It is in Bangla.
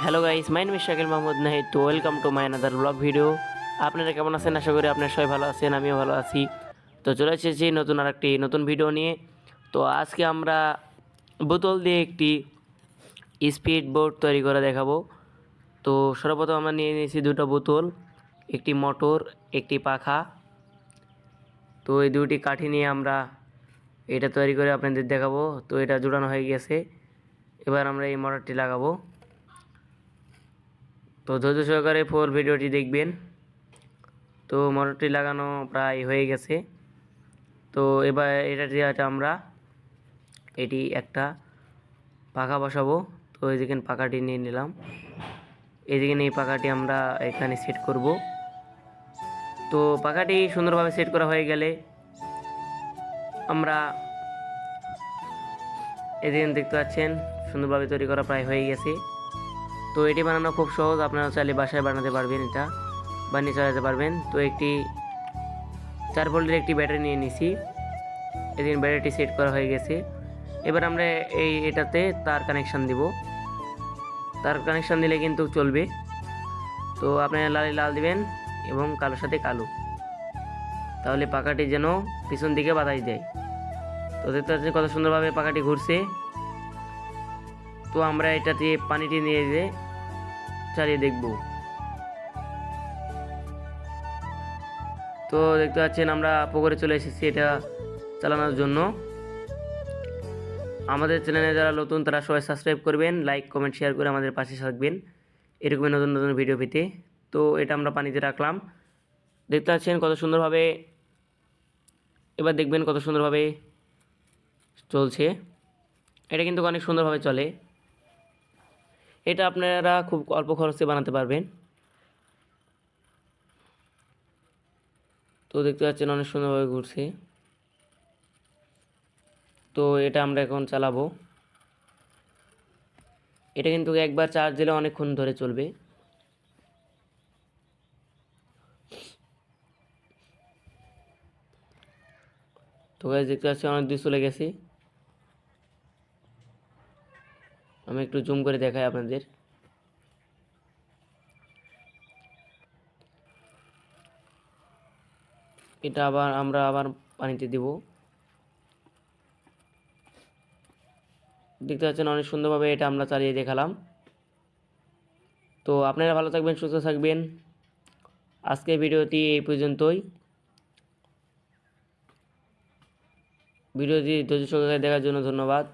Hello guys, my name is Shakil Mahmud Nahid. তো welcome to my another blog video. আপনারা কেমন আছেন? আশা করি আপনারা সবাই ভালো আছেন, আমিও ভালো আছি। তো চলে এসেছি নতুন ভিডিও নিয়ে। তো আজকে আমরা বোতল দিয়ে একটি স্পিড বোট তৈরি করে দেখাবো। তো সর্বপ্রথম আমরা নিয়ে নিয়েছি দুটো বোতল, একটি মোটর, একটি পাখা। তো এই দুটি কাঠি নিয়ে আমরা এটা তৈরি করে আপনাদের দেখাবো। তো এটা জোড়ানো হয়ে গেছে, এবার আমরা এই মোটরটি লাগাবো। তো ধৈর্য সহকারে ফুল ভিডিওটি দেখবেন। তো মোটরটি লাগানো প্রায় হয়ে গেছে। তো এবার এটা আমরা একটা পাখা বসাবো। তো এই যেখানে পাখাটি নিয়ে নিলাম, এই যেখানে এই পাখাটি আমরা এখানে সেট করব। তো পাখাটি সুন্দরভাবে সেট করা হয়ে গেলে আমরা এদিকে দেখতে পাচ্ছেন সুন্দরভাবে তৈরি করা প্রায় হয়ে গেছে। তো এটি বানানো খুব সহজ, আপনারা চাইলে বাসায় বানাতে পারবেন, এটা বানিয়ে চালাতে পারবেন। তো একটি 4 ভোল্টের একটি ব্যাটারি নিয়ে নিছি, এদিন ব্যাটারিটি সেট করা হয়ে গেছে। এবার আমরা এটাতে তার কানেকশান দিব। তার কানেকশান দিলে কিন্তু চলবে। তো আপনারা লাল দিবেন এবং কালোর সাথে কালো, তাহলে পাখাটি যেন পিছন দিকে বাতাস দেয়। তো দেখতে পাচ্ছেন কত সুন্দরভাবে পাখাটি ঘুরছে। তো আমরা এটাতে পানিটি নিয়ে যেয়ে চালিয়ে দেখব। তো দেখতে পাচ্ছেন আমরা পুকুরে চলে এসেছি এটা চালানোর জন্য। আমাদের চ্যানেলে যারা নতুন তারা সবাই সাবস্ক্রাইব করবেন, লাইক কমেন্ট শেয়ার করে আমাদের পাশে থাকবেন এরকমই নতুন ভিডিও পেতে। তো এটা আমরা পানিতে রাখলাম, দেখতে পাচ্ছেন কত সুন্দরভাবে। এবার দেখবেন কত সুন্দরভাবে চলছে। এটা কিন্তু অনেক সুন্দরভাবে চলে। এটা আপনারা খুব অল্প খরচে বানাতে পারবেন। তো দেখতে পাচ্ছেন অনেক সুন্দরভাবে ঘুরছে। তো এটা আমরা এখন চালাবো। এটা কিন্তু একবার চার্জ দিলে অনেকক্ষণ ধরে চলবে। তো গাইস দেখতে পাচ্ছি অনেক দূর চলে গেছি। আমি একটু জুম করে দেখাই আপনাদের। এটা আমরা আবার পানিতে দিব। দেখতে পাচ্ছেন অনেক সুন্দরভাবে এটা আমরা চালিয়ে দেখালাম। তো আপনারা ভালো থাকবেন, সুস্থ থাকবেন। আজকের ভিডিওটি এই পর্যন্তই। ভিডিওটি ধৈর্য সহকারে দেখার জন্য ধন্যবাদ।